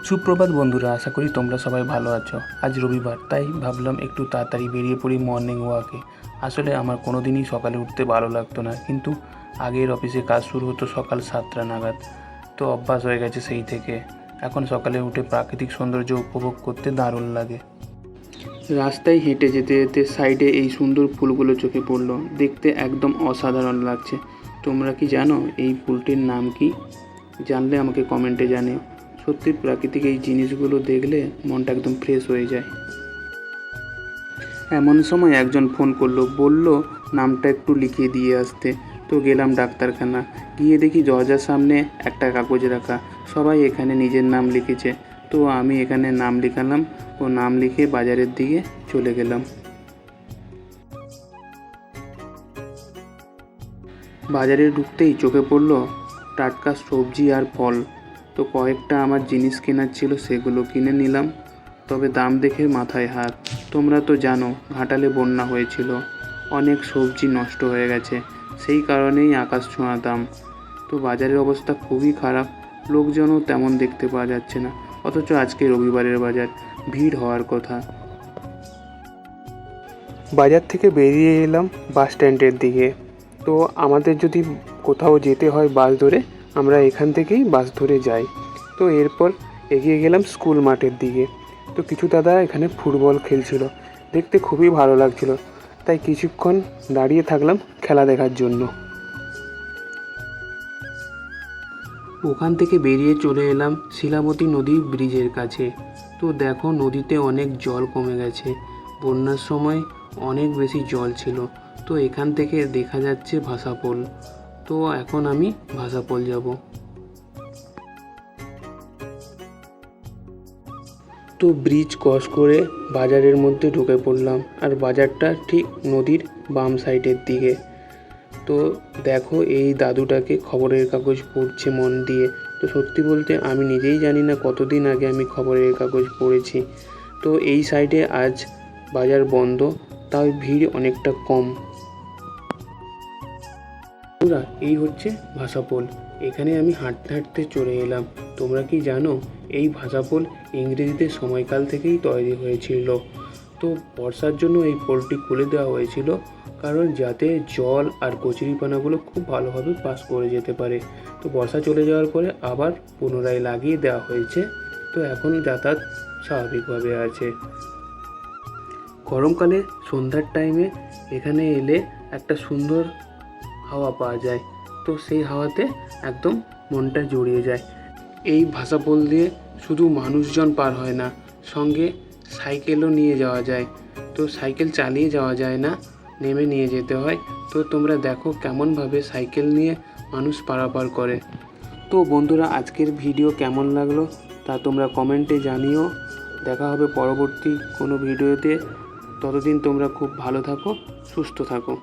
সুপ্রভাত বন্ধুরা, আশা করি তোমরা সবাই ভালো আছো। আজ রবিবার, তাই ভাবলাম একটু তাড়াতাড়ি বেরিয়ে পড়ি মর্নিং ওয়াকে। আসলে আমার কোনো দিনই সকালে উঠতে ভালো লাগতো না, কিন্তু আগের অফিসে কাজ শুরু হতো সকাল 7টা নাগাদ, তো অভ্যাস হয়ে গেছে সেই থেকে। এখন সকালে উঠে প্রাকৃতিক সৌন্দর্য উপভোগ করতে দারুণ লাগে। রাস্তায় হেঁটে যেতে যেতে সাইডে এই সুন্দর ফুলগুলো চোখে পড়লো, দেখতে একদম অসাধারণ লাগছে। তোমরা কি জানো এই ফুলটির নাম কি? জানলে আমাকে কমেন্টে জানিও। সত্যি প্রাকৃতিক এই জিনিসগুলো দেখলে মনটা একদম ফ্রেশ হয়ে যায়। এমন সময় একজন ফোন করলো, বলল নামটা একটু লিখিয়ে দিয়ে আসতে। তো গেলাম ডাক্তারখানা, গিয়ে দেখি দরজার সামনে একটা কাগজ রাখা, সবাই এখানে নিজের নাম লিখেছে। তো আমি এখানে নাম লিখালাম ও নাম লিখে বাজারের দিকে চলে গেলাম। বাজারে ঢুকতেই চোখে পড়লো টাটকা সবজি আর ফল। তো কয়েকটা আমার জিনিস কেনার ছিল, সেগুলো কিনে নিলাম। তবে দাম দেখে মাথায় হাত। তোমরা তো জানো ঘাটালে বন্যা হয়েছিল, অনেক সবজি নষ্ট হয়ে গেছে, সেই কারণেই আকাশ ছোঁয়া দাম। তো বাজারের অবস্থা খুবই খারাপ, লোকজনও তেমন দেখতে পাওয়া যাচ্ছে না। অথচ আজকে রবিবারের বাজার, ভিড় হওয়ার কথা। বাজার থেকে বেরিয়ে এলাম বাস স্ট্যান্ডের দিকে। তো আমাদের যদি কোথাও যেতে হয় বাস ধরে, আমরা এখান থেকেই বাস ধরে যাই। তো এরপর এগিয়ে গেলাম স্কুল মাঠের দিকে। তো কিছু দাদা এখানে ফুটবল খেলছিল, দেখতে খুবই ভালো লাগছিল, তাই কিছুক্ষণ দাঁড়িয়ে থাকলাম খেলা দেখার জন্য। ওখান থেকে বেরিয়ে চলে এলাম শিলাবতী নদীর ব্রিজের কাছে। তো দেখো নদীতে অনেক জল কমে গেছে, বন্যার সময় অনেক বেশি জল ছিল। তো এখান থেকে দেখা যাচ্ছে ভাষাপোল। তো এখন আমি ভাষাপোল যাব। তো ব্রিজ ক্রস করে বাজারের মধ্যে ঢুকে পড়লাম, আর বাজারটা ঠিক নদীর বাম সাইডের দিকে। তো দেখো এই দাদুটাকে খবরের কাগজ পড়ছে মন দিয়ে। তো সত্যি বলতে আমি নিজেই জানি না কতদিন আগে আমি খবরের কাগজ পড়েছি। তো এই সাইডে আজ বাজার বন্ধ, তাই ভিড় অনেকটা কম। এই হচ্ছে ভাষাপোল, এখানে আমি হাঁটতে হাঁটতে চলে এলাম। তোমরা কি জানো এই ভাষাপোল ইংরেজিদের সময়কাল থেকেই তৈরি হয়েছিল। তো বর্ষার জন্য এই পোলটি খুলে দেওয়া হয়েছিল, কারণ যাতে জল আর কচুরিপানাগুলো খুব ভালোভাবে পাস করে যেতে পারে। তো বর্ষা চলে যাওয়ার পরে আবার পুনরায় লাগিয়ে দেওয়া হয়েছে। তো এখন যাতায়াত স্বাভাবিকভাবে আছে। গরমকালে সন্ধ্যার টাইমে এখানে এলে একটা সুন্দর হাওয়া পাওয়া যায়। তো সেই হাওয়াতে একদম মনটা জুড়িয়ে যায়। এই ভাষাপোল দিয়ে শুধু মানুষজন পার হয় না, সঙ্গে সাইকেলও নিয়ে যাওয়া যায়। তো সাইকেল চালিয়ে যাওয়া যায় না, নেমে নিয়ে যেতে হয়। তো তোমরা দেখো কেমনভাবে সাইকেল নিয়ে মানুষ পারাপার করে। তো বন্ধুরা, আজকের ভিডিও কেমন লাগলো তা তোমরা কমেন্টে জানিও। দেখা হবে পরবর্তী কোনো ভিডিওতে। ততদিন তোমরা খুব ভালো থাকো, সুস্থ থাকো।